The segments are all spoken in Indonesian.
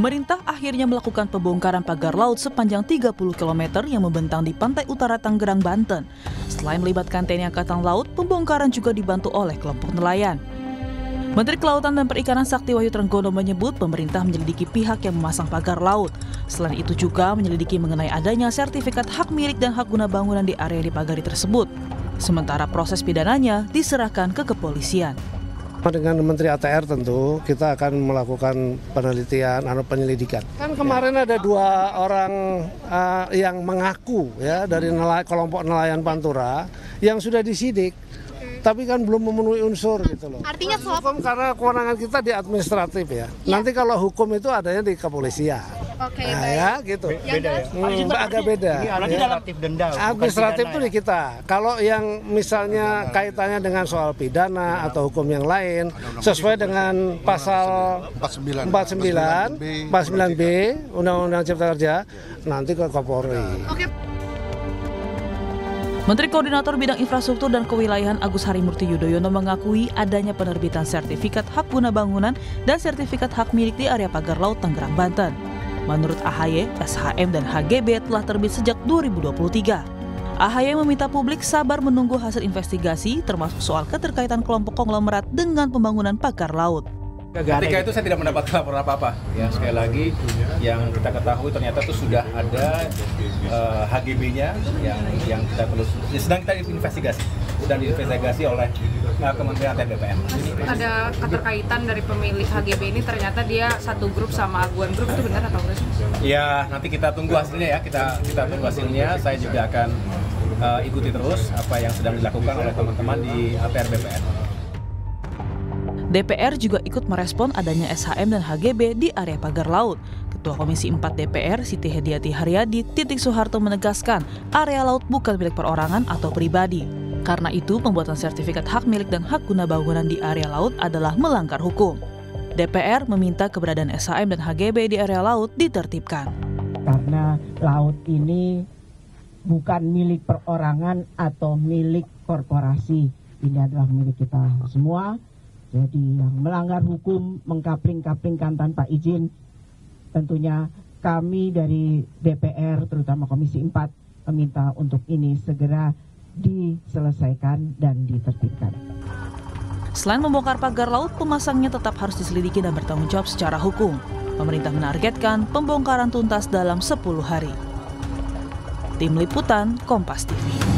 Pemerintah akhirnya melakukan pembongkaran pagar laut sepanjang 30 km yang membentang di pantai utara Tangerang, Banten. Selain melibatkan TNI Angkatan Laut, pembongkaran juga dibantu oleh kelompok nelayan. Menteri Kelautan dan Perikanan Sakti Wahyu Trenggono menyebut pemerintah menyelidiki pihak yang memasang pagar laut. Selain itu juga menyelidiki mengenai adanya sertifikat hak milik dan hak guna bangunan di area dipagari tersebut. Sementara proses pidananya diserahkan ke kepolisian. Dengan Menteri ATR tentu kita akan melakukan penelitian atau penyelidikan. Kan kemarin ada 2 orang yang mengaku ya dari kelompok nelayan Pantura yang sudah disidik, tapi kan belum memenuhi unsur gitu loh. Artinya hukum karena kewenangan kita di administratif ya. Nanti kalau hukum itu adanya di kepolisian. Oke, nah, baik. ya gitu. Beda ya. Agak beda. Administratif denda. Administratif itu di kita. Kalau yang misalnya kaitannya dengan soal pidana atau hukum yang lain sesuai dengan pasal 49B Undang-Undang Cipta Kerja nanti ke Kapolri. Oke. Menteri Koordinator Bidang Infrastruktur dan Kewilayahan Agus Harimurti Yudhoyono mengakui adanya penerbitan sertifikat hak guna bangunan dan sertifikat hak milik di area pagar laut Tangerang, Banten. Menurut AHY, SHM dan HGB telah terbit sejak 2023. AHY meminta publik sabar menunggu hasil investigasi termasuk soal keterkaitan kelompok konglomerat dengan pembangunan pagar laut. Ketika itu saya tidak mendapat laporan apa-apa. Ya, sekali lagi yang kita ketahui ternyata itu sudah ada HGB-nya yang kita terus sedang kita investigasi dan diinvestigasi oleh Kementerian ATR BPN. Ada keterkaitan dari pemilik HGB ini, ternyata dia satu grup sama Aguan Group, itu benar atau enggak? Ya, nanti kita tunggu hasilnya ya. Kita tunggu hasilnya. Saya juga akan ikuti terus apa yang sedang dilakukan oleh teman-teman di ATR BPN. DPR juga ikut merespon adanya SHM dan HGB di area pagar laut. Ketua Komisi 4 DPR, Siti Hediati Haryadi, Titik Soeharto menegaskan area laut bukan milik perorangan atau pribadi. Karena itu, pembuatan sertifikat hak milik dan hak guna bangunan di area laut adalah melanggar hukum. DPR meminta keberadaan SHM dan HGB di area laut ditertibkan. Karena laut ini bukan milik perorangan atau milik korporasi. Ini adalah milik kita semua. Jadi yang melanggar hukum, mengkapling-kaplingkan tanpa izin, tentunya kami dari DPR, terutama Komisi 4, meminta untuk ini segera diselesaikan dan ditertibkan. Selain membongkar pagar laut, pemasangnya tetap harus diselidiki dan bertanggung jawab secara hukum. Pemerintah menargetkan pembongkaran tuntas dalam 10 hari. Tim Liputan, Kompas TV.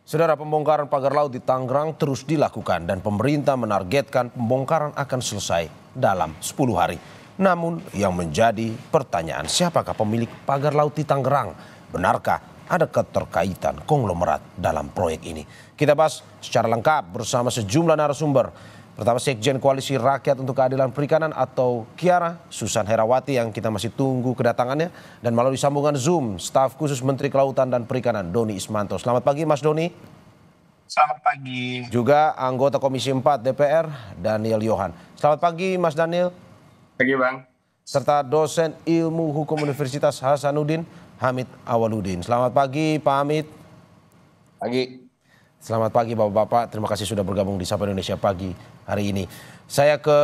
Saudara, pembongkaran pagar laut di Tangerang terus dilakukan dan pemerintah menargetkan pembongkaran akan selesai dalam 10 hari. Namun yang menjadi pertanyaan, siapakah pemilik pagar laut di Tangerang? Benarkah ada keterkaitan konglomerat dalam proyek ini? Kita bahas secara lengkap bersama sejumlah narasumber. Pertama, Sekjen Koalisi Rakyat untuk Keadilan Perikanan atau Kiara, Susan Herawati yang kita masih tunggu kedatangannya. Dan melalui sambungan Zoom, staf khusus Menteri Kelautan dan Perikanan Doni Ismanto. Selamat pagi Mas Doni. Selamat pagi. Juga anggota Komisi 4 DPR Daniel Yohan. Selamat pagi Mas Daniel. Pagi Bang. Serta dosen Ilmu Hukum Universitas Hasanuddin Hamid Awaludin. Selamat pagi Pak Hamid. Pagi. Selamat pagi Bapak-Bapak, terima kasih sudah bergabung di Sapa Indonesia Pagi hari ini. Saya ke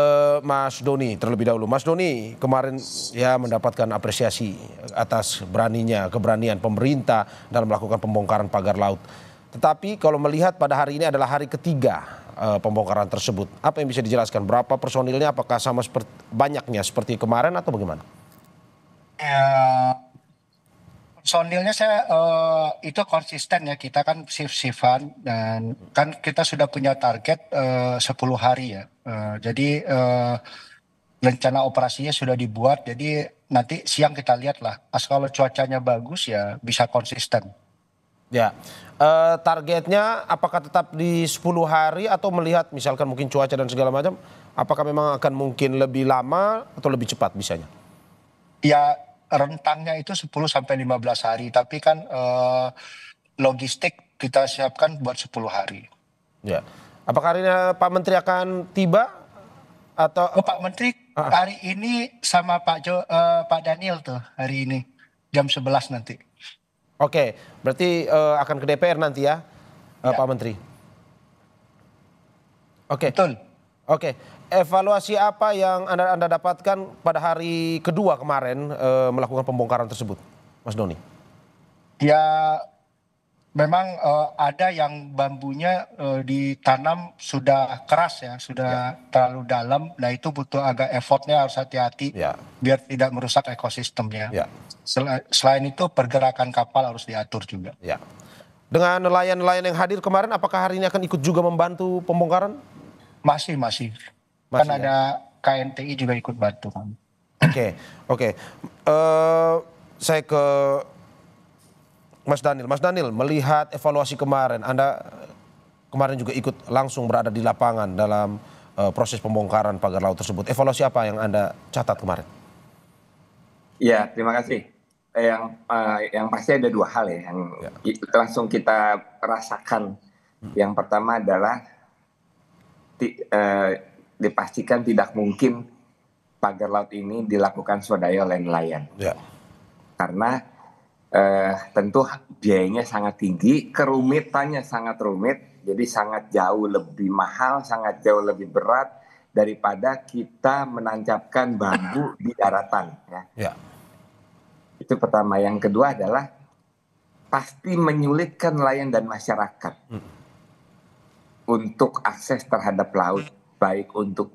Mas Doni terlebih dahulu. Mas Doni kemarin ya mendapatkan apresiasi atas keberanian pemerintah dalam melakukan pembongkaran pagar laut. Tetapi kalau melihat pada hari ini adalah hari ketiga pembongkaran tersebut. Apa yang bisa dijelaskan? Berapa personilnya? Apakah sama banyaknya seperti kemarin atau bagaimana? Ya, personilnya saya itu konsisten ya, kita kan shift-shiftan dan kan kita sudah punya target 10 hari ya. Jadi rencana operasinya sudah dibuat, jadi nanti siang kita lihat lah. Kalau cuacanya bagus ya bisa konsisten. Ya, targetnya apakah tetap di 10 hari atau melihat misalkan mungkin cuaca dan segala macam, apakah memang akan mungkin lebih lama atau lebih cepat bisanya? Ya, rentangnya itu 10 sampai 15 hari, tapi kan logistik kita siapkan buat 10 hari. Ya. Apakah hari ini Pak Menteri akan tiba atau Pak Menteri hari ini sama Pak Daniel tuh hari ini jam 11 nanti. Oke, berarti akan ke DPR nanti ya, Pak Menteri. Oke. Betul. Oke, evaluasi apa yang Anda dapatkan pada hari kedua kemarin melakukan pembongkaran tersebut, Mas Doni? Ya, memang ada yang bambunya ditanam sudah keras ya, sudah terlalu dalam. Nah itu butuh agak effortnya, harus hati-hati Ya. biar tidak merusak ekosistemnya. Ya. Selain itu pergerakan kapal harus diatur juga. Ya. Dengan nelayan-nelayan yang hadir kemarin, apakah hari ini akan ikut juga membantu pembongkaran? Masih. Kan ya? ada KNTI juga ikut bantu kan. Oke. Saya ke Mas Daniel. Mas Daniel, melihat evaluasi kemarin, Anda kemarin juga ikut langsung berada di lapangan dalam proses pembongkaran pagar laut tersebut. Evaluasi apa yang Anda catat kemarin? Ya, terima kasih. Yang pasti ada dua hal ya yang langsung kita rasakan. Yang pertama adalah dipastikan tidak mungkin pagar laut ini dilakukan swadaya oleh nelayan. Ya. Karena tentu biayanya sangat tinggi, kerumitannya sangat rumit, jadi sangat jauh lebih mahal, sangat jauh lebih berat daripada kita menancapkan bambu di daratan. Ya. Itu pertama. Yang kedua adalah pasti menyulitkan nelayan dan masyarakat untuk akses terhadap laut, baik untuk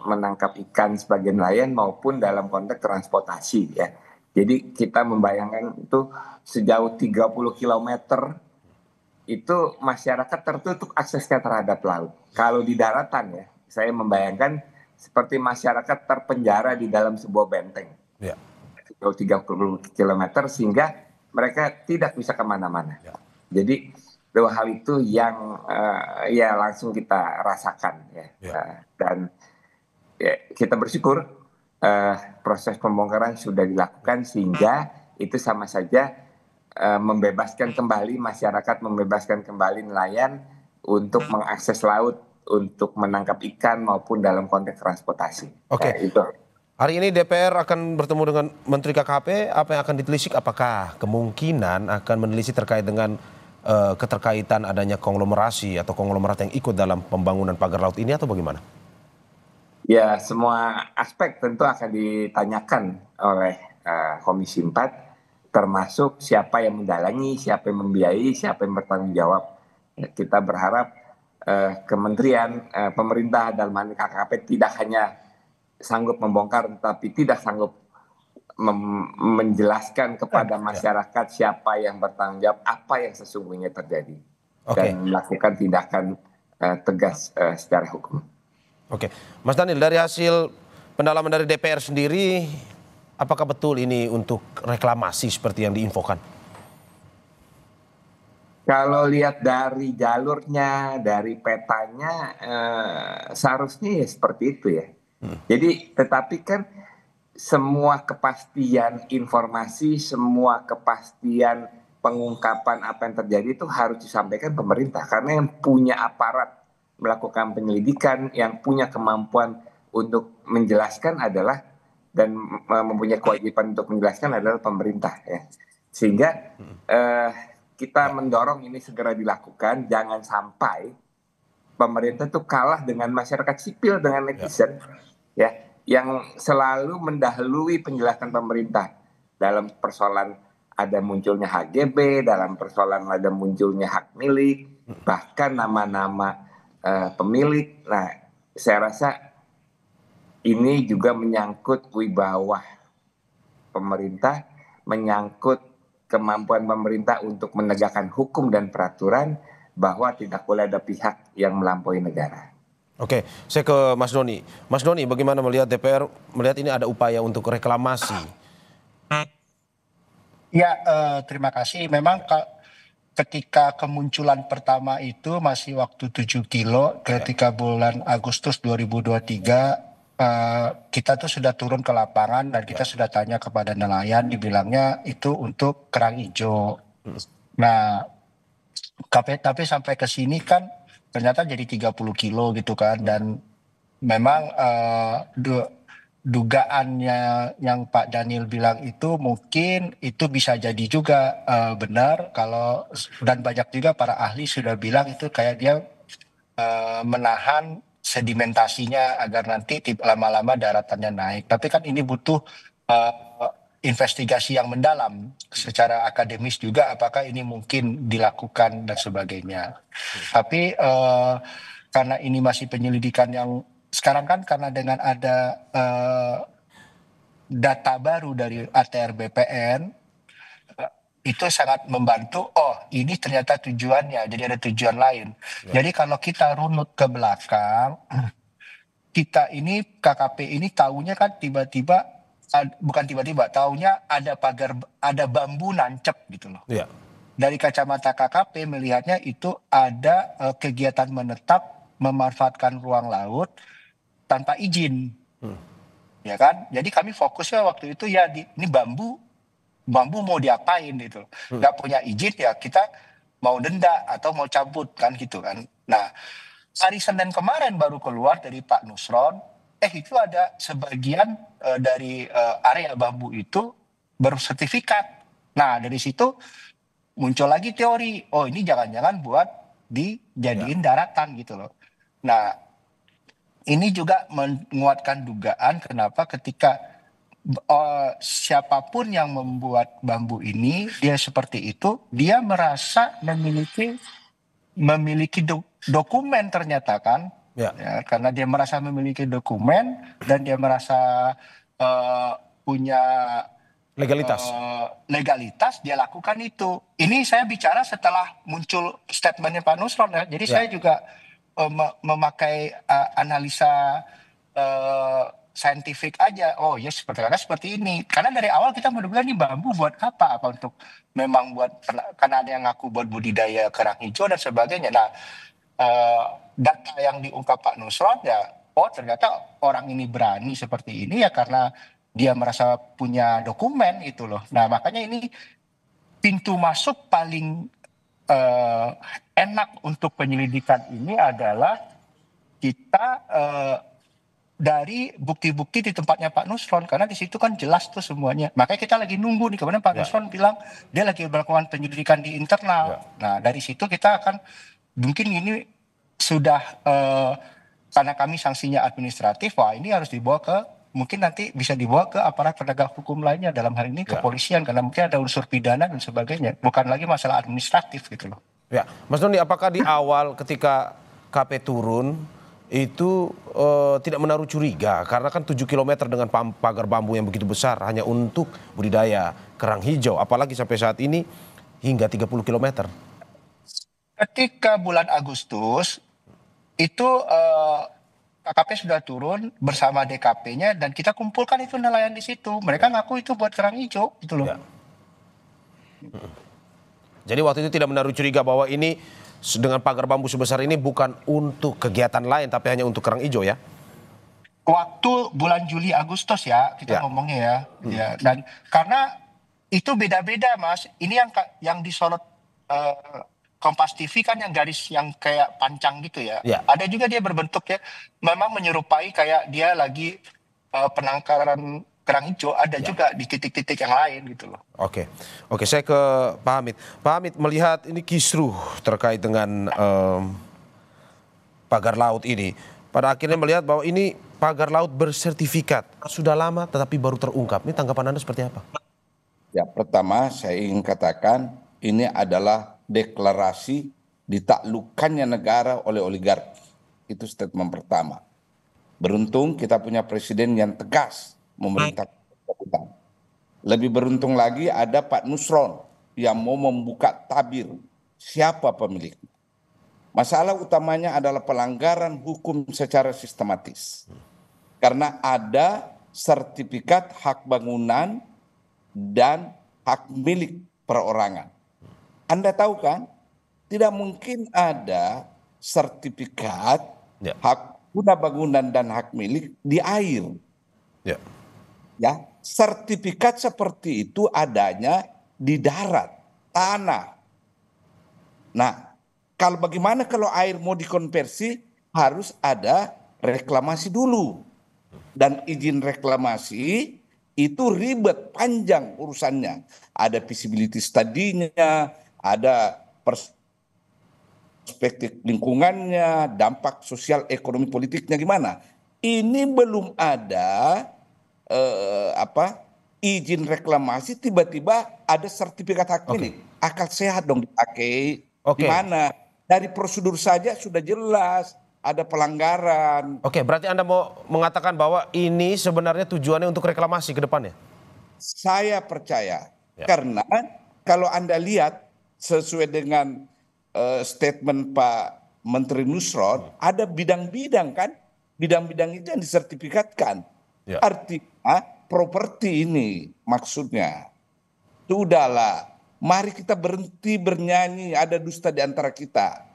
menangkap ikan sebagai nelayan maupun dalam konteks transportasi ya. Jadi kita membayangkan itu sejauh 30 km itu masyarakat tertutup aksesnya terhadap laut. Kalau di daratan ya, saya membayangkan seperti masyarakat terpenjara di dalam sebuah benteng. Ya. Sejauh 30 km sehingga mereka tidak bisa kemana-mana. Ya. Jadi dua hal itu yang ya langsung kita rasakan ya. Dan ya, kita bersyukur proses pembongkaran sudah dilakukan sehingga itu sama saja membebaskan kembali masyarakat, membebaskan kembali nelayan untuk mengakses laut, untuk menangkap ikan maupun dalam konteks transportasi. Oke. Itu. Hari ini DPR akan bertemu dengan Menteri KKP. Apa yang akan ditelisik? Apakah kemungkinan akan menelisik terkait dengan keterkaitan adanya konglomerasi atau konglomerat yang ikut dalam pembangunan pagar laut ini atau bagaimana? Ya, semua aspek tentu akan ditanyakan oleh Komisi 4, termasuk siapa yang mendalangi, siapa yang membiayai, siapa yang bertanggung jawab. Kita berharap kementerian, pemerintah dalam hal ini KKP tidak hanya sanggup membongkar, tetapi tidak sanggup menjelaskan kepada masyarakat siapa yang bertanggung jawab, apa yang sesungguhnya terjadi, dan melakukan tindakan tegas secara hukum. Oke, Mas Daniel, dari hasil pendalaman dari DPR sendiri, apakah betul ini untuk reklamasi seperti yang diinfokan? Kalau lihat dari jalurnya, dari petanya, seharusnya ya seperti itu ya. Jadi, tetapi kan semua kepastian informasi, semua kepastian pengungkapan apa yang terjadi itu harus disampaikan pemerintah. Karena yang punya aparat melakukan penyelidikan, yang punya kemampuan untuk menjelaskan adalah, dan mempunyai kewajiban untuk menjelaskan adalah pemerintah ya. Sehingga kita mendorong ini segera dilakukan, jangan sampai pemerintah itu kalah dengan masyarakat sipil, dengan netizen ya, yang selalu mendahului penjelasan pemerintah dalam persoalan ada munculnya HGB, dalam persoalan ada munculnya hak milik, bahkan nama-nama pemilik. Nah, saya rasa ini juga menyangkut wibawa pemerintah, menyangkut kemampuan pemerintah untuk menegakkan hukum dan peraturan, bahwa tidak boleh ada pihak yang melampaui negara. Oke, saya ke Mas Doni. Mas Doni, bagaimana melihat DPR melihat ini ada upaya untuk reklamasi? Ya, terima kasih. Memang ketika kemunculan pertama itu masih waktu 7 kilo, ketika bulan Agustus 2023, kita tuh sudah turun ke lapangan dan kita sudah tanya kepada nelayan, dibilangnya itu untuk kerang hijau. Nah, tapi sampai ke sini kan ternyata jadi 30 kilo gitu kan, dan memang dugaannya yang Pak Daniel bilang itu mungkin itu bisa jadi juga benar, kalau, dan banyak juga para ahli sudah bilang itu kayak dia menahan sedimentasinya agar nanti lama-lama daratannya naik. Tapi kan ini butuh investigasi yang mendalam secara akademis juga, apakah ini mungkin dilakukan dan sebagainya. Tapi karena ini masih penyelidikan yang sekarang kan, karena dengan ada data baru dari ATR BPN, itu sangat membantu. Oh, ini ternyata tujuannya, jadi ada tujuan lain. Jadi kalau kita runut ke belakang, kita ini KKP ini taunya kan tiba-tiba, bukan tiba-tiba, taunya ada ada bambu nancep gitu loh. Ya. Dari kacamata KKP melihatnya itu ada kegiatan menetap memanfaatkan ruang laut tanpa izin. Ya kan? Jadi kami fokusnya waktu itu ya ini bambu mau diapain gitu. Nggak punya izin ya kita mau denda atau mau cabut kan gitu kan. Nah, hari Senin kemarin baru keluar dari Pak Nusron, itu ada sebagian dari area bambu itu bersertifikat. Nah, dari situ muncul lagi teori, oh ini jangan-jangan buat dijadiin daratan gitu loh. Nah, ini juga menguatkan dugaan kenapa ketika siapapun yang membuat bambu ini, dia seperti itu, dia merasa memiliki dokumen ternyata kan. Ya, karena dia merasa memiliki dokumen dan dia merasa punya legalitas, dia lakukan itu. Ini saya bicara setelah muncul statementnya Pak Nusron ya. Jadi saya juga memakai analisa saintifik aja. Oh ya seperti ini. Karena dari awal kita menduga ini bambu buat apa? Apa untuk memang buat, karena ada yang ngaku buat budidaya kerang hijau dan sebagainya. Nah, data yang diungkap Pak Nusron ya, oh ternyata orang ini berani seperti ini ya karena dia merasa punya dokumen gitu loh. Nah makanya ini pintu masuk paling enak untuk penyelidikan ini adalah kita dari bukti-bukti di tempatnya Pak Nusron, karena di situ kan jelas tuh semuanya. Makanya kita lagi nunggu nih, kemudian Pak Nusron bilang dia lagi melakukan penyelidikan di internal. Nah dari situ kita akan mungkin ini sudah karena kami sanksinya administratif, wah ini harus dibawa ke, mungkin nanti bisa dibawa ke aparat penegak hukum lainnya, dalam hal ini kepolisian, karena mungkin ada unsur pidana dan sebagainya, bukan lagi masalah administratif gitu loh. Ya, Mas Doni, apakah di awal ketika KP turun itu tidak menaruh curiga karena kan 7 km dengan pagar bambu yang begitu besar hanya untuk budidaya kerang hijau, apalagi sampai saat ini hingga 30 km? Ketika bulan Agustus itu KKP sudah turun bersama DKP-nya dan kita kumpulkan itu nelayan di situ. Mereka ngaku itu buat kerang hijau gitu loh. Ya. Jadi waktu itu tidak menaruh curiga bahwa ini dengan pagar bambu sebesar ini bukan untuk kegiatan lain tapi hanya untuk kerang hijau ya? Waktu bulan Juli Agustus ya kita ngomongnya ya. Ya. Dan karena itu beda-beda Mas. Ini yang disorot Kompas TV kan yang garis yang kayak pancang gitu ya. Ada juga dia berbentuk ya memang menyerupai kayak dia lagi penangkaran kerang hijau, ada juga di titik-titik yang lain gitu loh. Oke, saya ke Pak Hamid. Pak Hamid, melihat ini kisruh terkait dengan pagar laut ini, pada akhirnya melihat bahwa ini pagar laut bersertifikat sudah lama tetapi baru terungkap. Ini tanggapan Anda seperti apa? Ya, pertama saya ingin katakan ini adalah deklarasi ditaklukkannya negara oleh oligarki. Itu statement pertama. Beruntung kita punya presiden yang tegas memerintahkan. Lebih beruntung lagi ada Pak Nusron yang mau membuka tabir siapa pemiliknya. Masalah utamanya adalah pelanggaran hukum secara sistematis. Karena ada sertifikat hak bangunan dan hak milik perorangan. Anda tahu kan, tidak mungkin ada sertifikat hak guna bangunan dan hak milik di air. Ya, sertifikat seperti itu adanya di darat, tanah. Nah, bagaimana kalau air mau dikonversi harus ada reklamasi dulu. Dan izin reklamasi itu ribet, panjang urusannya. Ada feasibility study-nya, ada perspektif lingkungannya, dampak sosial ekonomi politiknya gimana. Ini belum ada izin reklamasi, tiba-tiba ada sertifikat hak milik. Akal sehat dong dipakai. Di mana? Dari prosedur saja sudah jelas ada pelanggaran. Oke, berarti Anda mau mengatakan bahwa ini sebenarnya tujuannya untuk reklamasi ke depannya? Saya percaya, karena kalau Anda lihat sesuai dengan statement Pak Menteri Nusron, ada bidang-bidang kan, bidang-bidang itu yang disertifikatkan. Artinya properti ini maksudnya, sudahlah, mari kita berhenti bernyanyi ada dusta di antara kita.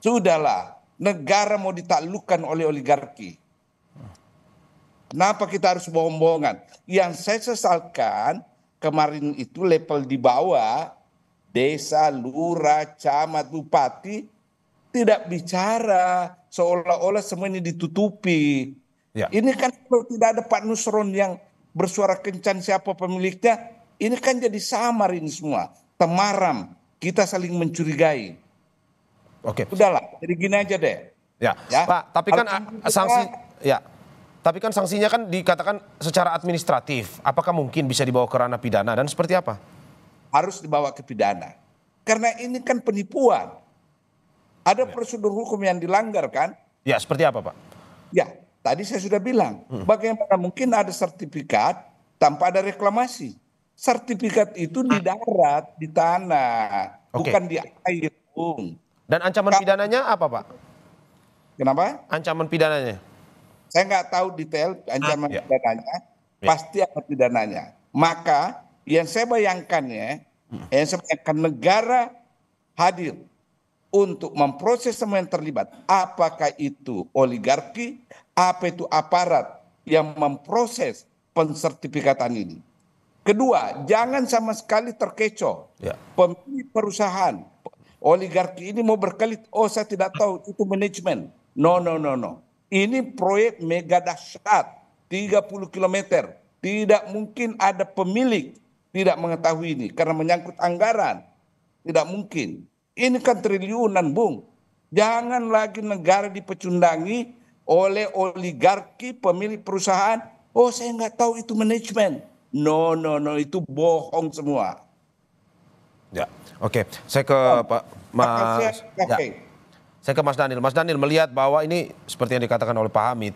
Sudahlah, negara mau ditaklukkan oleh oligarki. Kenapa kita harus bohong-bohongan? Yang saya sesalkan kemarin itu level di bawah, desa, lurah, camat, bupati tidak bicara, seolah-olah semua ini ditutupi. Ini kan kalau tidak ada Pak Nusron yang bersuara kencang siapa pemiliknya, ini kan jadi samar ini semua, temaram, kita saling mencurigai. Udahlah, jadi gini aja deh. Pak, tapi kan sanksinya kan dikatakan secara administratif. Apakah mungkin bisa dibawa ke ranah pidana dan seperti apa? Harus dibawa ke pidana. Karena ini kan penipuan. Ada prosedur hukum yang dilanggar kan? Ya, seperti apa Pak? Ya, tadi saya sudah bilang. Bagaimana mungkin ada sertifikat tanpa ada reklamasi? Sertifikat itu di darat, di tanah, bukan di air. Dan ancaman pidananya apa Pak? Kenapa? Ancaman pidananya? Saya nggak tahu detail ancaman pidananya, pasti ada pidananya. Maka yang saya bayangkan negara hadir untuk memproses semua yang terlibat. Apakah itu oligarki, apa itu aparat yang memproses pensertifikatan ini. Kedua, jangan sama sekali terkecoh. Pemilik perusahaan, oligarki ini mau berkelit, oh saya tidak tahu, itu manajemen. No. Ini proyek mega dahsyat, 30 km. Tidak mungkin ada pemilik tidak mengetahui ini, karena menyangkut anggaran. Tidak mungkin. Ini kan triliunan, Bung. Jangan lagi negara dipecundangi oleh oligarki, pemilik perusahaan. Oh saya nggak tahu itu manajemen. No, itu bohong semua. Saya ke Pak Mas. Saya ke Mas Daniel. Mas Daniel melihat bahwa ini seperti yang dikatakan oleh Pak Hamid,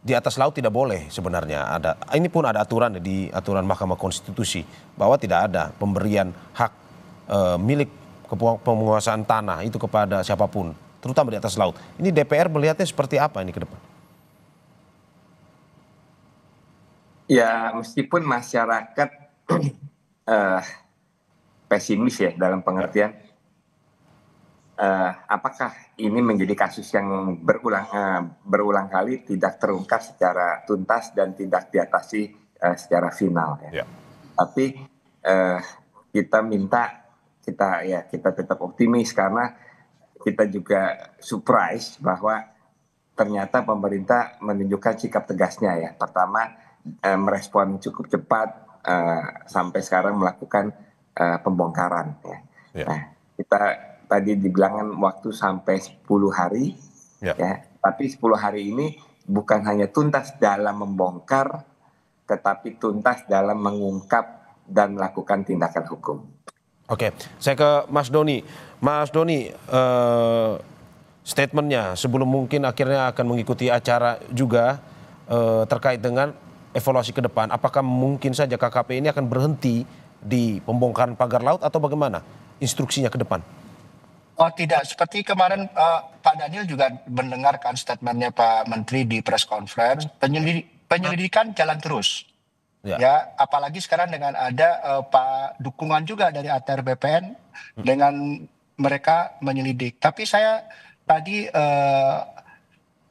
di atas laut tidak boleh sebenarnya ada. Ini pun ada aturan di aturan Mahkamah Konstitusi bahwa tidak ada pemberian hak milik penguasaan tanah itu kepada siapapun, terutama di atas laut. Ini DPR melihatnya seperti apa ini ke depan? Ya, meskipun masyarakat pesimis ya dalam pengertian apakah ini menjadi kasus yang berulang kali tidak terungkap secara tuntas dan tidak diatasi secara final ya. Tapi kita tetap optimis karena kita juga surprise bahwa ternyata pemerintah menunjukkan sikap tegasnya ya. Pertama merespon cukup cepat sampai sekarang melakukan pembongkaran ya. Nah, kita tadi dibilangkan waktu sampai 10 hari ya, tapi 10 hari ini bukan hanya tuntas dalam membongkar tetapi tuntas dalam mengungkap dan melakukan tindakan hukum. Saya ke Mas Doni. Mas Doni, statementnya sebelum mungkin akhirnya akan mengikuti acara juga terkait dengan evaluasi ke depan, apakah mungkin saja KKP ini akan berhenti di pembongkaran pagar laut atau bagaimana instruksinya ke depan? Oh tidak, seperti kemarin Pak Daniel juga mendengarkan statementnya Pak Menteri di press conference, penyelidikan jalan terus. Ya, apalagi sekarang dengan ada Pak dukungan juga dari ATR BPN dengan mereka menyelidik. Tapi saya tadi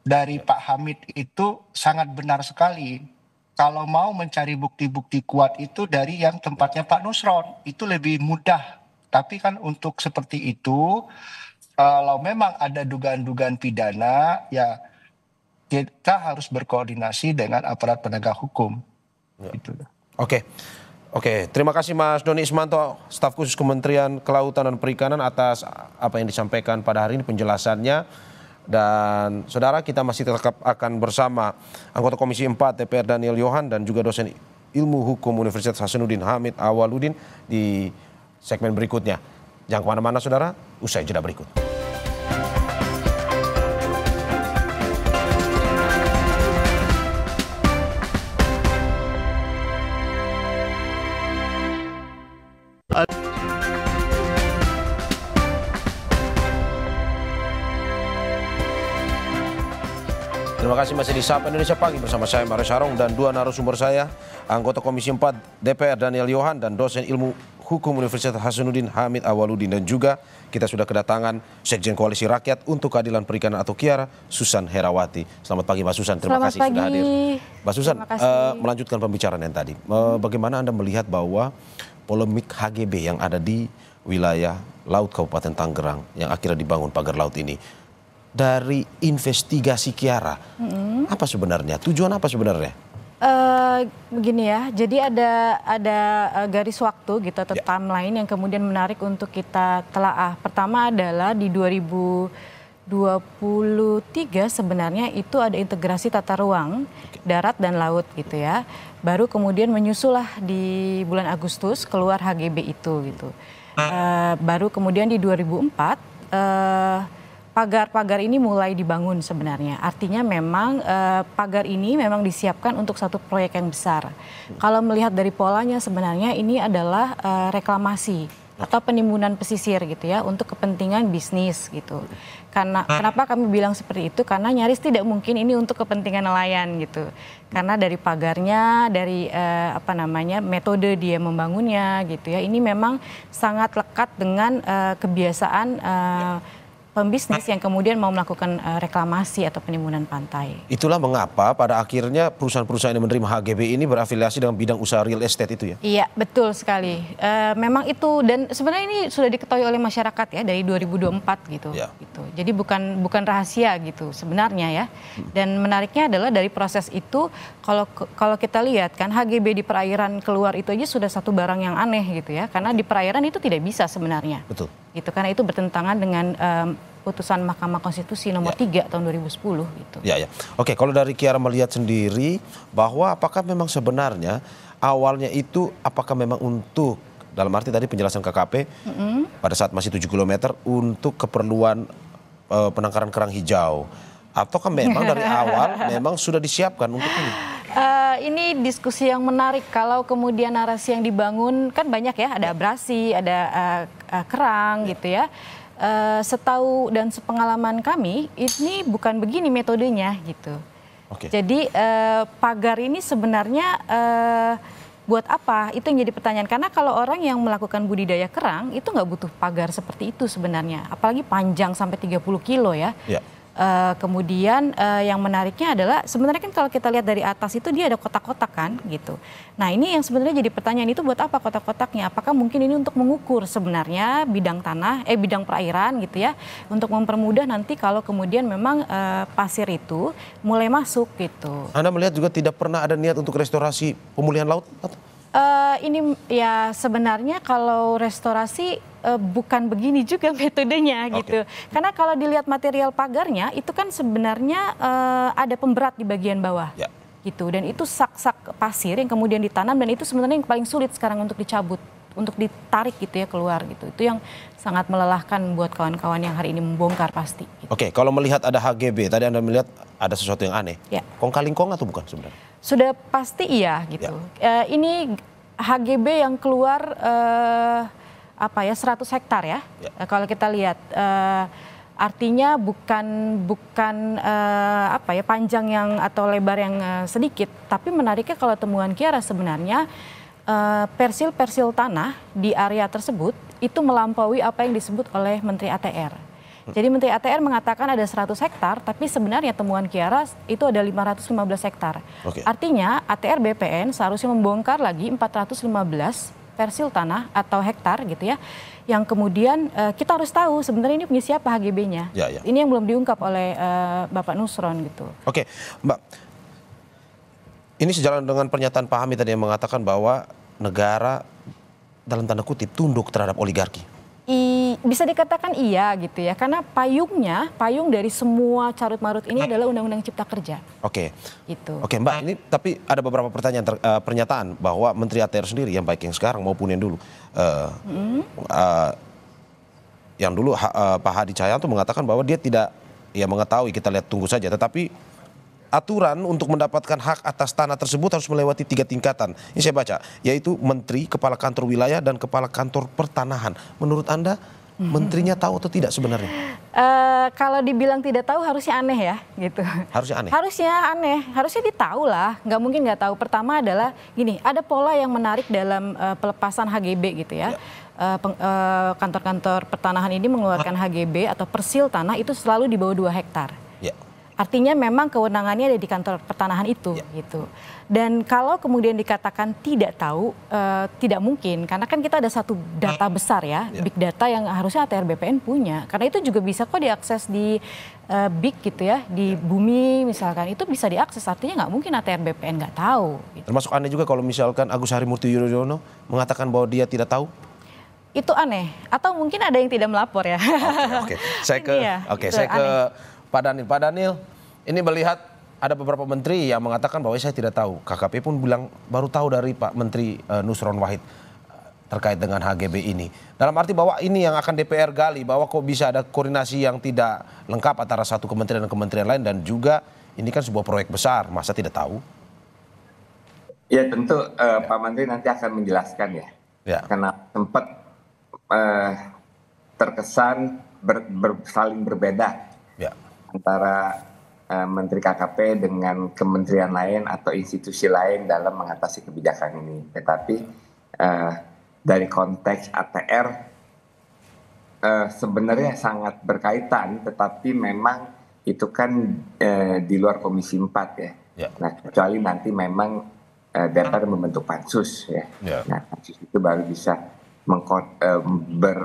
dari Pak Hamid itu sangat benar sekali. Kalau mau mencari bukti-bukti kuat itu dari yang tempatnya Pak Nusron, itu lebih mudah. Tapi kan untuk seperti itu, kalau memang ada dugaan-dugaan pidana, ya kita harus berkoordinasi dengan aparat penegak hukum. Oke. Oke, terima kasih Mas Doni Ismanto, staf khusus Kementerian Kelautan dan Perikanan atas apa yang disampaikan pada hari ini penjelasannya. Dan saudara, kita masih tetap akan bersama anggota Komisi 4 DPR Daniel Johan dan juga dosen Ilmu Hukum Universitas Hasanuddin Hamid Awaludin di segmen berikutnya. Jangan kemana-mana saudara, usai jeda berikut. Terima kasih masih di Sapa Indonesia Pagi bersama saya Mario Sarong dan dua narasumber saya, anggota Komisi 4 DPR Daniel Johan dan dosen Ilmu Hukum Universitas Hasanuddin Hamid Awaludin, dan juga kita sudah kedatangan Sekjen Koalisi Rakyat untuk Keadilan Perikanan atau KIARA, Susan Herawati. Selamat pagi Mbak Susan, terima kasih sudah hadir. Mbak Susan, melanjutkan pembicaraan yang tadi, bagaimana Anda melihat bahwa polemik HGB yang ada di wilayah Laut Kabupaten Tangerang yang akhirnya dibangun pagar laut ini, dari investigasi KIARA, apa sebenarnya? Tujuan apa sebenarnya? Begini ya, jadi ada garis waktu gitu atau timeline yang kemudian menarik untuk kita telaah. Pertama adalah di 2023 sebenarnya itu ada integrasi tata ruang darat dan laut gitu ya. Baru kemudian menyusullah di bulan Agustus keluar HGB itu gitu. Baru kemudian di 2004 pagar-pagar ini mulai dibangun sebenarnya. Artinya memang pagar ini memang disiapkan untuk satu proyek yang besar. Kalau melihat dari polanya sebenarnya ini adalah reklamasi atau penimbunan pesisir gitu ya untuk kepentingan bisnis gitu. Karena kenapa kami bilang seperti itu? Karena nyaris tidak mungkin ini untuk kepentingan nelayan gitu. Karena dari pagarnya, dari metode dia membangunnya gitu ya. Ini memang sangat lekat dengan kebiasaan pembisnis yang kemudian mau melakukan reklamasi atau penimbunan pantai. Itulah mengapa pada akhirnya perusahaan-perusahaan yang menerima HGB ini berafiliasi dengan bidang usaha real estate itu ya? Iya, betul sekali. Memang itu, dan sebenarnya ini sudah diketahui oleh masyarakat ya dari 2024 gitu. Ya. Gitu. Jadi bukan rahasia gitu sebenarnya ya. Dan menariknya adalah dari proses itu kalau kita lihat kan HGB di perairan keluar itu aja sudah satu barang yang aneh gitu ya. Karena di perairan itu tidak bisa sebenarnya. Betul. Gitu, karena itu bertentangan dengan putusan Mahkamah Konstitusi nomor 3 tahun 2010 gitu. Ya. Oke, kalau dari KIARA melihat sendiri bahwa apakah memang sebenarnya awalnya itu apakah memang untuk dalam arti tadi penjelasan KKP pada saat masih 7 km untuk keperluan penangkaran kerang hijau, ataukah memang dari awal memang sudah disiapkan untuk ini? Ini diskusi yang menarik. Kalau kemudian narasi yang dibangun kan banyak ya, ada abrasi, ada kerang gitu ya. Setahu dan sepengalaman kami ini bukan begini metodenya gitu. Jadi pagar ini sebenarnya buat apa? Itu yang jadi pertanyaan. Karena kalau orang yang melakukan budidaya kerang itu nggak butuh pagar seperti itu sebenarnya. Apalagi panjang sampai 30 kilo ya. Kemudian yang menariknya adalah sebenarnya kan kalau kita lihat dari atas itu dia ada kotak-kotak kan gitu. Nah ini yang sebenarnya jadi pertanyaan, itu buat apa kotak-kotaknya? Apakah mungkin ini untuk mengukur sebenarnya bidang perairan gitu ya, untuk mempermudah nanti kalau kemudian memang pasir itu mulai masuk gitu. Anda melihat juga tidak pernah ada niat untuk restorasi pemulihan laut? Ini ya sebenarnya kalau restorasi bukan begini juga metodenya gitu. Karena kalau dilihat material pagarnya itu kan sebenarnya ada pemberat di bagian bawah gitu. Dan itu sak-sak pasir yang kemudian ditanam, dan itu sebenarnya yang paling sulit sekarang untuk dicabut, untuk ditarik gitu ya keluar gitu. Itu yang sangat melelahkan buat kawan-kawan yang hari ini membongkar pasti. Gitu. Oke, kalau melihat ada HGB, tadi Anda melihat ada sesuatu yang aneh. Kong kali kong atau bukan sebenarnya? Sudah pasti iya gitu. Ini HGB yang keluar 100 hektar ya. Kalau kita lihat artinya bukan panjang yang atau lebar yang sedikit, tapi menariknya kalau temuan KIARA sebenarnya persil tanah di area tersebut itu melampaui apa yang disebut oleh Menteri ATR. Jadi Menteri ATR mengatakan ada 100 hektar, tapi sebenarnya temuan KIARA itu ada 515 hektar. Artinya ATR BPN seharusnya membongkar lagi 415 persil tanah atau hektar gitu ya. Yang kemudian kita harus tahu sebenarnya ini punya siapa HGB-nya. Ini yang belum diungkap oleh Bapak Nusron gitu. Oke, Mbak. Ini sejalan dengan pernyataan Pak Hamid tadi yang mengatakan bahwa negara dalam tanda kutip tunduk terhadap oligarki? Bisa dikatakan iya gitu ya, karena payung dari semua carut-marut ini adalah Undang-Undang Cipta Kerja. Oke. Gitu. Oke Mbak, ini tapi ada beberapa pernyataan bahwa Menteri ATR sendiri, yang baik yang sekarang maupun yang dulu, Pak Hadi Cahyanto mengatakan bahwa dia tidak mengetahui, kita lihat tunggu saja, tetapi aturan untuk mendapatkan hak atas tanah tersebut harus melewati 3 tingkatan. Ini saya baca, yaitu Menteri, Kepala Kantor Wilayah, dan Kepala Kantor Pertanahan. Menurut Anda, menterinya tahu atau tidak sebenarnya? Kalau dibilang tidak tahu harusnya aneh ya, gitu. Harusnya aneh? Harusnya aneh, harusnya ditahu lah, nggak mungkin nggak tahu. Pertama adalah gini, ada pola yang menarik dalam pelepasan HGB gitu ya. Kantor-kantor pertanahan ini mengeluarkan HGB atau persil tanah itu selalu di bawah 2 hektar. Artinya memang kewenangannya ada di kantor pertanahan itu, gitu. Dan kalau kemudian dikatakan tidak tahu, tidak mungkin, karena kan kita ada satu data besar ya, big data yang harusnya ATR BPN punya. Karena itu juga bisa kok diakses di big gitu ya, di bumi misalkan, itu bisa diakses. Artinya nggak mungkin ATR BPN nggak tahu. Gitu. Termasuk aneh juga kalau misalkan Agus Harimurti Yudhoyono mengatakan bahwa dia tidak tahu. Itu aneh, atau mungkin ada yang tidak melapor ya. Oke. Saya ke Pak Daniel. Pak Daniel, ini melihat ada beberapa menteri yang mengatakan bahwa saya tidak tahu. KKP pun bilang baru tahu dari Pak Menteri Nusron Wahid terkait dengan HGB ini. Dalam arti bahwa ini yang akan DPR gali, bahwa kok bisa ada koordinasi yang tidak lengkap antara satu kementerian dan kementerian lain, dan juga ini kan sebuah proyek besar, masa tidak tahu? Ya tentu Pak Menteri nanti akan menjelaskan ya. Karena sempat terkesan saling berbeda antara Menteri KKP dengan kementerian lain atau institusi lain dalam mengatasi kebijakan ini. Tetapi dari konteks ATR sebenarnya sangat berkaitan, tetapi memang itu kan di luar Komisi 4 ya. Nah, kecuali nanti memang DPR membentuk pansus ya. Nah, pansus itu baru bisa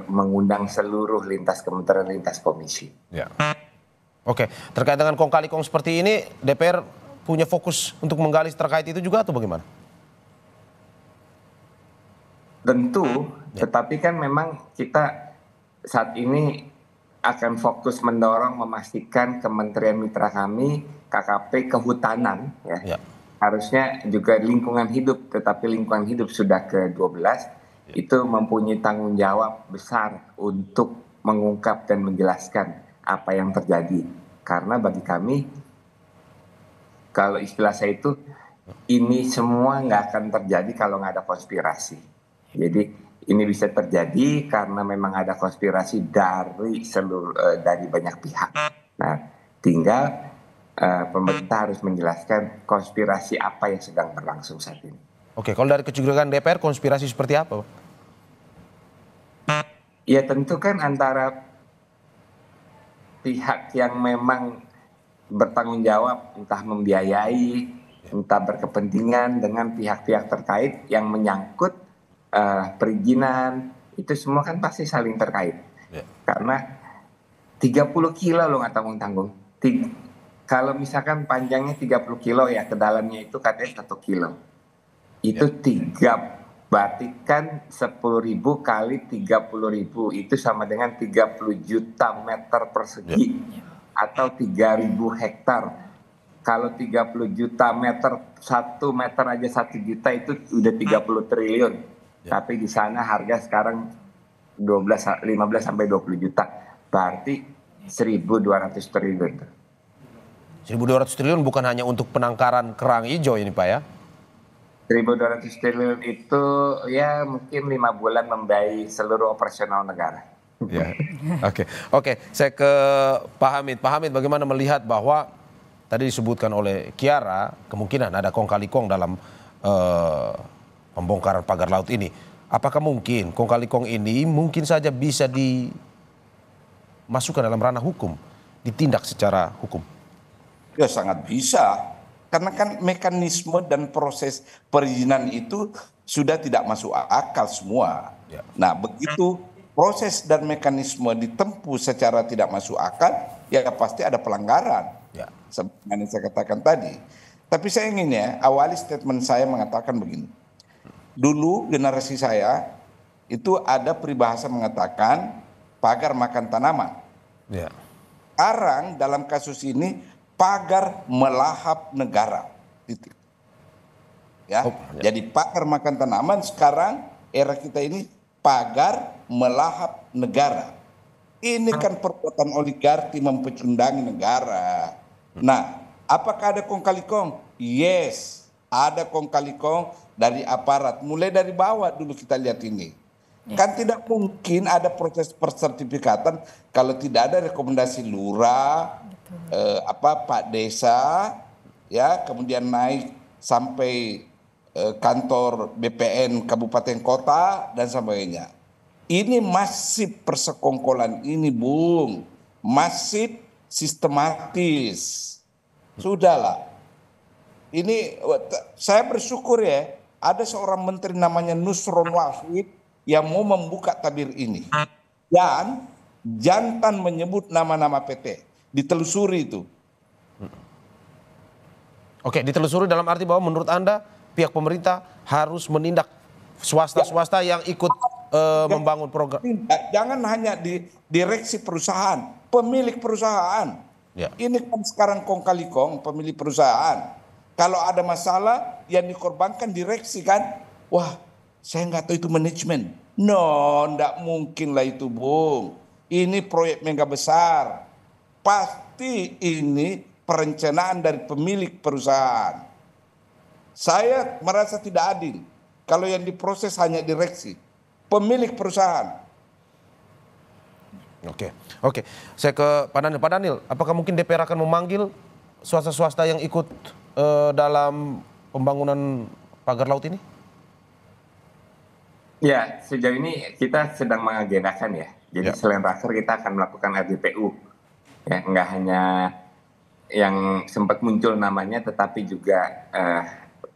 mengundang seluruh lintas kementerian, lintas komisi. Oke, terkait dengan kong kali kong seperti ini, DPR punya fokus untuk menggali terkait itu juga atau bagaimana? Tentu, tetapi kan memang kita saat ini akan fokus mendorong memastikan kementerian mitra kami, KKP, kehutanan, harusnya juga lingkungan hidup, tetapi lingkungan hidup sudah ke-12, itu mempunyai tanggung jawab besar untuk mengungkap dan menjelaskan apa yang terjadi. Karena bagi kami, kalau istilah saya itu, ini semua nggak akan terjadi kalau nggak ada konspirasi. Jadi ini bisa terjadi karena memang ada konspirasi dari banyak pihak. Nah, tinggal pemerintah harus menjelaskan konspirasi apa yang sedang berlangsung saat ini. Oke, kalau dari kecurigaan DPR, konspirasi seperti apa? Ya tentu kan antara pihak yang memang bertanggung jawab, entah membiayai, entah berkepentingan dengan pihak-pihak terkait yang menyangkut perizinan, itu semua kan pasti saling terkait. Karena 30 kilo loh nggak tanggung-tanggung. Kalau misalkan panjangnya 30 kilo ya, ke dalamnya itu katanya 1 kilo. Itu 3, berarti kan 10.000 kali 30.000 itu sama dengan 30 juta meter persegi atau 3.000 hektar. Kalau 30 juta meter, 1 meter aja 1 juta itu udah 30 triliun. Tapi di sana harga sekarang 15 sampai 20 juta. Berarti 1.200 triliun. 1.200 triliun bukan hanya untuk penangkaran kerang hijau ini Pak ya? 1.200 triliun itu ya mungkin 5 bulan membiayai seluruh operasional negara. Oke, saya ke Pak Hamid. Pak Hamid, bagaimana melihat bahwa tadi disebutkan oleh Kiara kemungkinan ada kong kali kong dalam pembongkaran pagar laut ini. Apakah mungkin kong kali kong ini mungkin saja bisa dimasukkan dalam ranah hukum, ditindak secara hukum? Ya sangat bisa. Karena kan mekanisme dan proses perizinan itu sudah tidak masuk akal semua. Nah begitu proses dan mekanisme ditempuh secara tidak masuk akal, ya pasti ada pelanggaran. Seperti yang saya katakan tadi. Tapi saya ingin awali statement saya mengatakan begini. Dulu generasi saya itu ada peribahasa mengatakan pagar makan tanaman. Ya. Sekarang dalam kasus ini pagar melahap negara. Titik. Ya. Jadi pagar makan tanaman, sekarang era kita ini pagar melahap negara. Ini kan perbuatan oligarki mempecundangi negara. Nah, apakah ada kong kali kong? Yes, ada kong kali kong dari aparat. Mulai dari bawah dulu kita lihat ini. Kan tidak mungkin ada proses persertifikatan kalau tidak ada rekomendasi lurah, Pak Desa, ya, kemudian naik sampai kantor BPN kabupaten kota dan sebagainya. Ini masif persekongkolan ini, Bung. Masif sistematis. Sudahlah. Ini saya bersyukur ya, ada seorang menteri namanya Nusron Wahid yang mau membuka tabir ini. Dan jantan menyebut nama-nama PT. Ditelusuri itu. Oke, ditelusuri dalam arti bahwa menurut Anda pihak pemerintah harus menindak swasta-swasta yang ikut membangun program. Jangan hanya di direksi perusahaan, pemilik perusahaan. Ya. Ini kan sekarang kong kali kong pemilik perusahaan. Kalau ada masalah yang dikorbankan direksi kan, wah saya nggak tahu itu manajemen. No, nggak mungkin lah itu, Bung. Ini proyek mega besar. Pasti ini perencanaan dari pemilik perusahaan. Saya merasa tidak adil kalau yang diproses hanya direksi, pemilik perusahaan. Oke. Saya ke Pak Daniel. Pak Daniel, apakah mungkin DPR akan memanggil swasta-swasta yang ikut dalam pembangunan pagar laut ini? Ya, sejauh ini kita sedang mengagendakan ya. Jadi selain raker kita akan melakukan RDPU. Ya, nggak hanya yang sempat muncul namanya, tetapi juga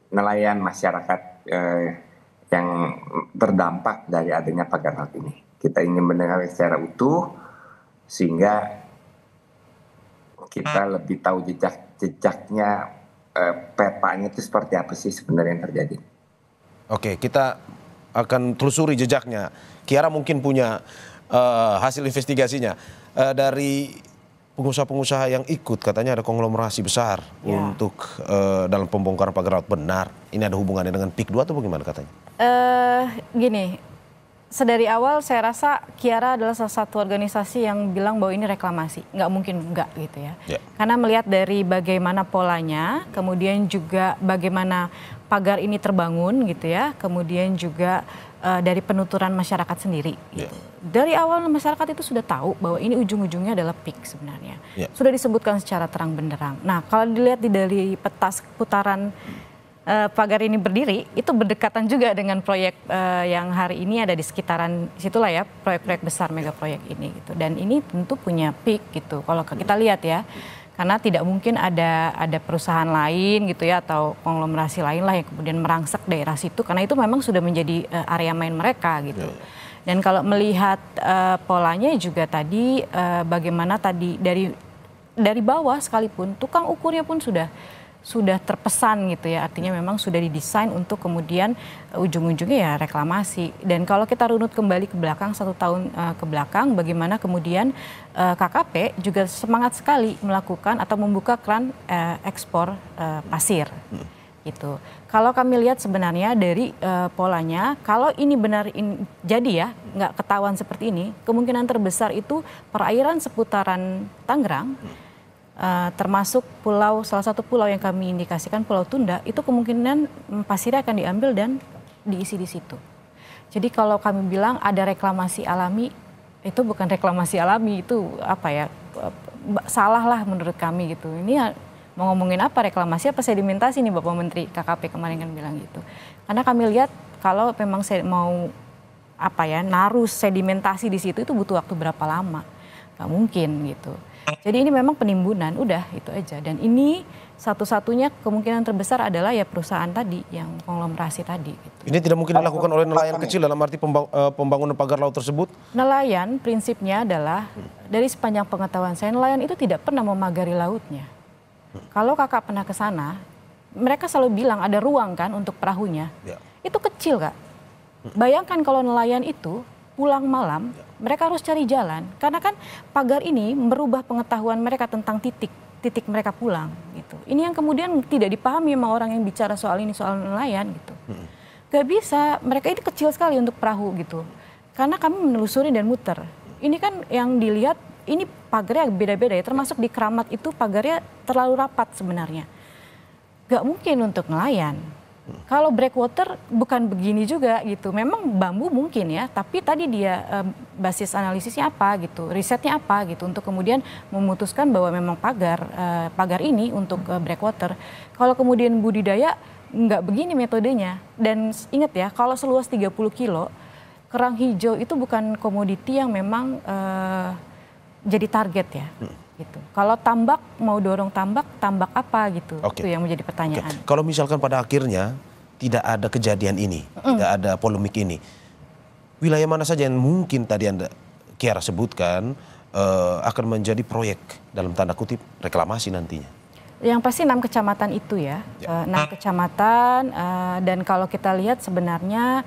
nelayan masyarakat yang terdampak dari adanya pagar laut ini. Kita ingin mendengar secara utuh sehingga kita lebih tahu jejaknya, petanya itu seperti apa sih sebenarnya yang terjadi. Oke, kita akan telusuri jejaknya. Kiara mungkin punya hasil investigasinya dari pengusaha-pengusaha yang ikut, katanya ada konglomerasi besar untuk dalam pembongkaran pagar laut. Benar? Ini ada hubungannya dengan PIK 2 atau bagaimana katanya? Gini, sedari awal saya rasa Kiara adalah salah satu organisasi yang bilang bahwa ini reklamasi. Nggak mungkin enggak gitu ya. Karena melihat dari bagaimana polanya, kemudian juga bagaimana pagar ini terbangun gitu ya, kemudian juga dari penuturan masyarakat sendiri. Gitu. Dari awal masyarakat itu sudah tahu bahwa ini ujung-ujungnya adalah PIK sebenarnya. Sudah disebutkan secara terang benderang. Nah, kalau dilihat dari peta putaran pagar ini berdiri, itu berdekatan juga dengan proyek yang hari ini ada di sekitaran situlah ya, proyek-proyek besar mega proyek ini gitu. Dan ini tentu punya PIK gitu. Kalau kita lihat ya, karena tidak mungkin ada perusahaan lain gitu ya atau konglomerasi lain lah yang kemudian merangsek daerah situ, karena itu memang sudah menjadi area main mereka gitu. Dan kalau melihat polanya juga tadi bagaimana tadi dari bawah sekalipun tukang ukurnya pun sudah terpesan gitu ya, artinya memang sudah didesain untuk kemudian ujung-ujungnya ya reklamasi. Dan kalau kita runut kembali ke belakang 1 tahun ke belakang, bagaimana kemudian KKP juga semangat sekali melakukan atau membuka keran ekspor pasir gitu. Kalau kami lihat sebenarnya dari polanya, kalau ini benar jadi ya nggak ketahuan seperti ini, kemungkinan terbesar itu perairan seputaran Tangerang, termasuk salah satu pulau yang kami indikasikan Pulau Tunda, itu kemungkinan pasirnya akan diambil dan diisi di situ. Jadi kalau kami bilang ada reklamasi alami, itu bukan reklamasi alami, itu apa ya, salah lah menurut kami gitu. Ini mau ngomongin apa, reklamasi apa sedimentasi nih Bapak Menteri KKP kemarin kan bilang gitu. Karena kami lihat kalau memang mau apa ya, naruh sedimentasi di situ itu butuh waktu berapa lama, nggak mungkin gitu. Jadi ini memang penimbunan, udah itu aja. Dan ini satu-satunya kemungkinan terbesar adalah ya perusahaan tadi yang konglomerasi tadi. Gitu. Ini tidak mungkin dilakukan oleh nelayan kecil dalam arti pembangunan pagar laut tersebut? Nelayan prinsipnya adalah dari sepanjang pengetahuan saya, nelayan itu tidak pernah memagari lautnya. Kalau kakak pernah ke sana, mereka selalu bilang ada ruang kan untuk perahunya. Ya. Itu kecil, Kak. Bayangkan kalau nelayan itu pulang malam, mereka harus cari jalan. Karena kan pagar ini merubah pengetahuan mereka tentang titik mereka pulang gitu. Ini yang kemudian tidak dipahami sama orang yang bicara soal ini, soal nelayan gitu. Gak bisa, mereka ini kecil sekali untuk perahu gitu. Karena kami menelusuri dan muter. Ini kan yang dilihat, ini pagarnya beda-beda ya, termasuk di Keramat itu pagarnya terlalu rapat sebenarnya. Gak mungkin untuk nelayan. Kalau breakwater bukan begini juga gitu. Memang bambu mungkin ya, tapi tadi dia basis analisisnya apa gitu, risetnya apa gitu untuk kemudian memutuskan bahwa memang pagar ini untuk breakwater. Kalau kemudian budidaya nggak begini metodenya. Dan ingat ya, kalau seluas 30 kilo, kerang hijau itu bukan komoditi yang memang jadi target ya. Gitu. Kalau tambak, mau dorong tambak apa gitu. Itu yang menjadi pertanyaan. Kalau misalkan pada akhirnya tidak ada kejadian ini, tidak ada polemik ini, wilayah mana saja yang mungkin tadi Kiara sebutkan akan menjadi proyek dalam tanda kutip reklamasi nantinya? Yang pasti 6 kecamatan itu ya, 6 kecamatan dan kalau kita lihat sebenarnya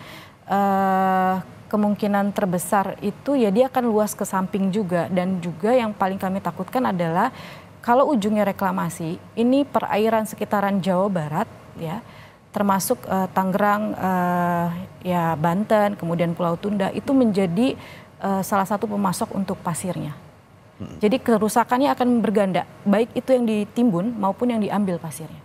kemungkinan terbesar itu ya dia akan luas ke samping juga, dan juga yang paling kami takutkan adalah kalau ujungnya reklamasi ini perairan sekitaran Jawa Barat ya, termasuk Tangerang, ya Banten, kemudian Pulau Tunda itu menjadi salah satu pemasok untuk pasirnya. Jadi kerusakannya akan berganda, baik itu yang ditimbun maupun yang diambil pasirnya.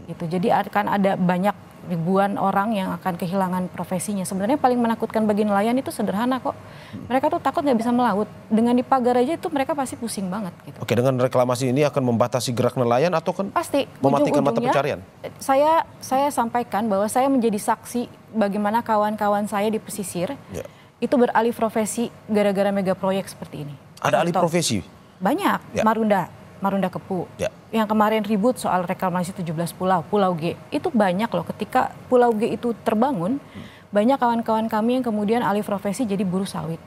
Gitu. Jadi akan ada banyak ribuan orang yang akan kehilangan profesinya. Sebenarnya paling menakutkan bagi nelayan itu sederhana kok. Mereka tuh takut nggak bisa melaut. Dengan dipagar aja itu mereka pasti pusing banget. Gitu. Oke, dengan reklamasi ini akan membatasi gerak nelayan atau kan pasti mematikan mata pencarian? Saya sampaikan bahwa saya menjadi saksi bagaimana kawan-kawan saya di pesisir itu beralih profesi gara-gara mega proyek seperti ini. Ada alih profesi? Banyak, Marunda Kepu. Yang kemarin ribut soal reklamasi 17 pulau, Pulau G. Itu banyak loh, ketika Pulau G itu terbangun, banyak kawan-kawan kami yang kemudian alih profesi jadi buruh sawit.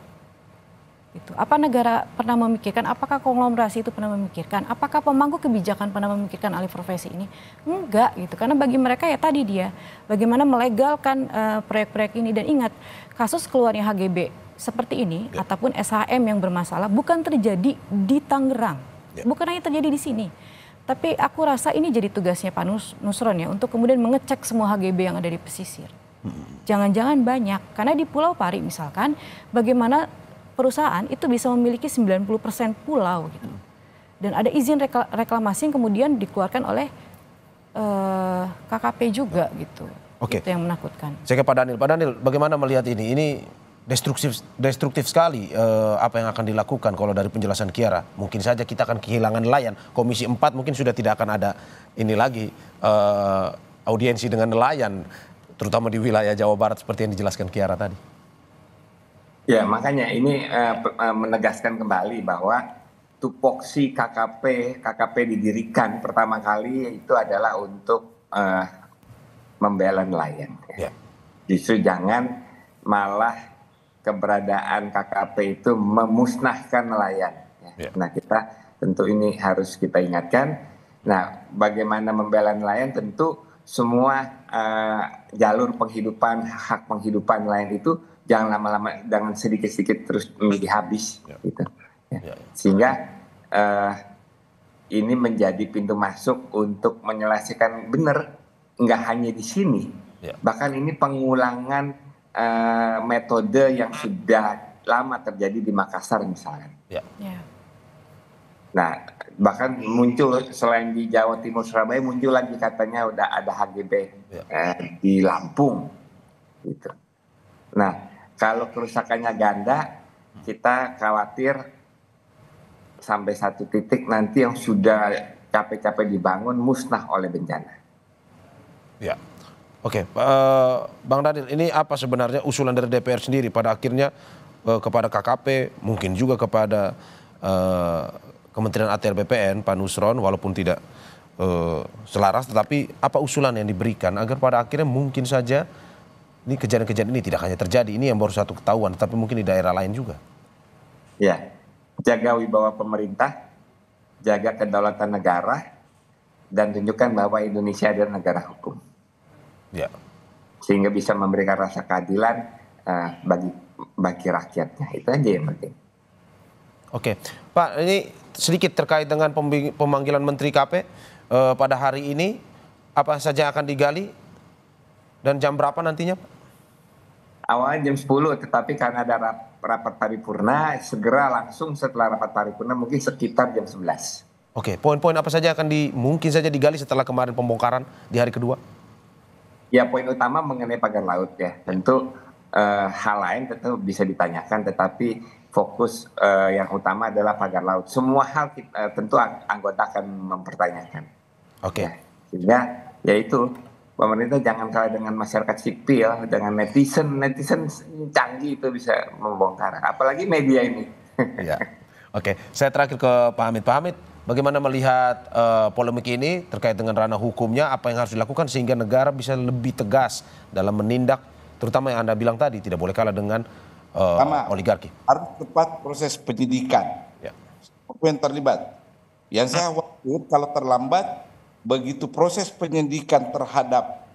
Gitu. Apa negara pernah memikirkan, apakah konglomerasi itu pernah memikirkan, apakah pemangku kebijakan pernah memikirkan alih profesi ini? Enggak gitu, karena bagi mereka ya tadi dia, bagaimana melegalkan proyek-proyek ini. Dan ingat, kasus keluarnya HGB seperti ini, ataupun SHM yang bermasalah, bukan terjadi di Tangerang. Bukan hanya terjadi di sini, tapi aku rasa ini jadi tugasnya Pak Nusron ya untuk kemudian mengecek semua HGB yang ada di pesisir. Jangan-jangan banyak, karena di Pulau Pari misalkan, bagaimana perusahaan itu bisa memiliki 90% pulau gitu. Dan ada izin reklamasi yang kemudian dikeluarkan oleh KKP juga gitu. Itu yang menakutkan. Saya ke Pak Daniel. Pak Daniel, bagaimana melihat ini? Ini destruktif sekali apa yang akan dilakukan kalau dari penjelasan Kiara. Mungkin saja kita akan kehilangan nelayan. Komisi 4 mungkin sudah tidak akan ada ini lagi audiensi dengan nelayan, terutama di wilayah Jawa Barat seperti yang dijelaskan Kiara tadi. Ya, makanya ini menegaskan kembali bahwa tupoksi KKP didirikan pertama kali itu adalah untuk membela nelayan. Justru jangan malah keberadaan KKP itu memusnahkan nelayan. Nah, kita tentu ini harus kita ingatkan. Nah, bagaimana membela nelayan, tentu semua jalur penghidupan, hak penghidupan nelayan itu jangan lama-lama, jangan sedikit-sedikit terus menjadi habis. Gitu. Sehingga ini menjadi pintu masuk untuk menyelesaikan benar, nggak hanya di sini. Bahkan ini pengulangan metode yang sudah lama terjadi di Makassar misalnya. Nah, bahkan muncul selain di Jawa Timur, Surabaya, muncul lagi katanya udah ada HGB di Lampung, gitu. Nah, kalau kerusakannya ganda, kita khawatir sampai satu titik nanti yang sudah capek-capek dibangun musnah oleh bencana. Oke, Bang Daniel, ini apa sebenarnya usulan dari DPR sendiri pada akhirnya kepada KKP, mungkin juga kepada Kementerian ATR BPN, Pak Nusron, walaupun tidak selaras, tetapi apa usulan yang diberikan agar pada akhirnya mungkin saja ini kejadian-kejadian ini tidak hanya terjadi, ini yang baru satu ketahuan, tapi mungkin di daerah lain juga. Ya, jaga wibawa pemerintah, jaga kedaulatan negara, dan tunjukkan bahwa Indonesia adalah negara hukum. Ya. Sehingga bisa memberikan rasa keadilan bagi rakyatnya. Itu aja yang penting. Oke, Pak, ini sedikit terkait dengan pemanggilan Menteri KP pada hari ini. Apa saja akan digali dan jam berapa nantinya, Pak? Awalnya jam 10, tetapi karena ada rapat paripurna, segera langsung setelah rapat paripurna mungkin sekitar jam 11. Oke, poin-poin apa saja akan mungkin saja digali setelah kemarin pembongkaran di hari kedua? Ya, poin utama mengenai pagar laut ya. Tentu hal lain tentu bisa ditanyakan, tetapi fokus yang utama adalah pagar laut. Semua hal tentu anggota akan mempertanyakan. Oke. Ya, sehingga yaitu pemerintah jangan kalah dengan masyarakat sipil, dengan netizen canggih itu bisa membongkar. Apalagi media ini. Ya. Oke, saya terakhir ke Pak Hamid. Pak Hamid, bagaimana melihat polemik ini terkait dengan ranah hukumnya, apa yang harus dilakukan sehingga negara bisa lebih tegas dalam menindak, terutama yang Anda bilang tadi, tidak boleh kalah dengan oligarki. Harus tepat proses penyidikan. Ya. Apa yang terlibat? Yang saya khawatir kalau terlambat, begitu proses penyidikan terhadap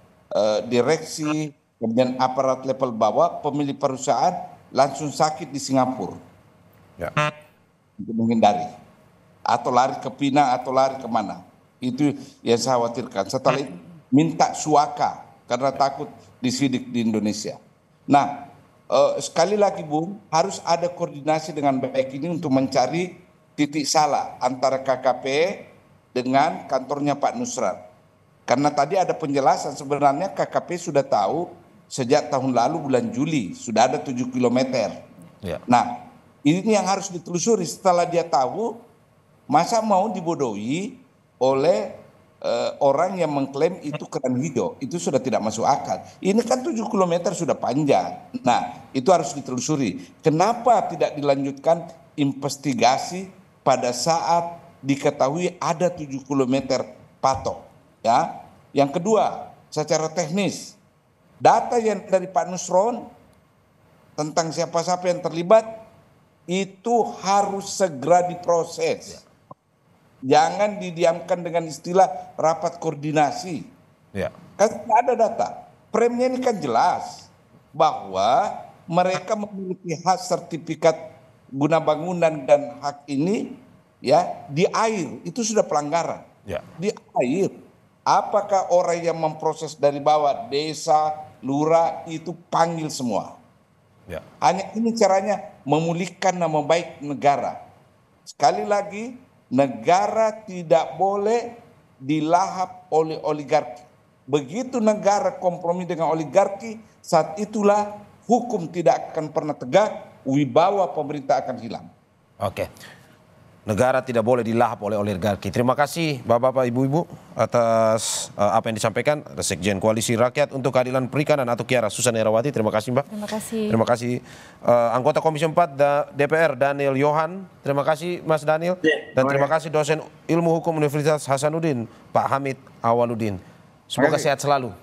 direksi, kemudian aparat level bawah, pemilik perusahaan langsung sakit di Singapura. Ya. Untuk menghindari. Atau lari ke Pina, atau lari kemana. Itu yang saya khawatirkan. Setelah itu minta suaka karena takut disidik di Indonesia. Nah, sekali lagi Bung, harus ada koordinasi dengan baik ini untuk mencari titik salah antara KKP dengan kantornya Pak Nusrat. Karena tadi ada penjelasan sebenarnya KKP sudah tahu sejak tahun lalu bulan Juli sudah ada 7 km. Ya. Nah, ini yang harus ditelusuri. Setelah dia tahu, masa mau dibodohi oleh orang yang mengklaim itu keran hijau, itu sudah tidak masuk akal. Ini kan 7 km sudah panjang. Nah, itu harus ditelusuri. Kenapa tidak dilanjutkan investigasi pada saat diketahui ada 7 km patok? Ya. Yang kedua, secara teknis, data yang dari Pak Nusron tentang siapa-siapa yang terlibat itu harus segera diproses. Jangan didiamkan dengan istilah rapat koordinasi. Ya. Kan ada data. Premnya ini kan jelas bahwa mereka memiliki hak sertifikat guna bangunan dan hak ini ya di air, itu sudah pelanggaran. Ya. Di air. Apakah orang yang memproses dari bawah, desa, lurah itu panggil semua. Ya. Hanya ini caranya memulihkan nama baik negara. Sekali lagi, negara tidak boleh dilahap oleh oligarki. Begitu negara kompromi dengan oligarki, saat itulah hukum tidak akan pernah tegak, wibawa pemerintah akan hilang. Oke. Negara tidak boleh dilahap oleh oligarki. Terima kasih Bapak-bapak, Ibu-ibu atas apa yang disampaikan. Sekjen Koalisi Rakyat untuk Keadilan Perikanan atau Kiara Susan Herawati. Terima kasih Mbak. Terima kasih. Terima kasih anggota Komisi 4 DPR Daniel Yohan. Terima kasih Mas Daniel. Dan terima kasih dosen Ilmu Hukum Universitas Hasanuddin Pak Hamid Awaludin. Semoga sehat selalu.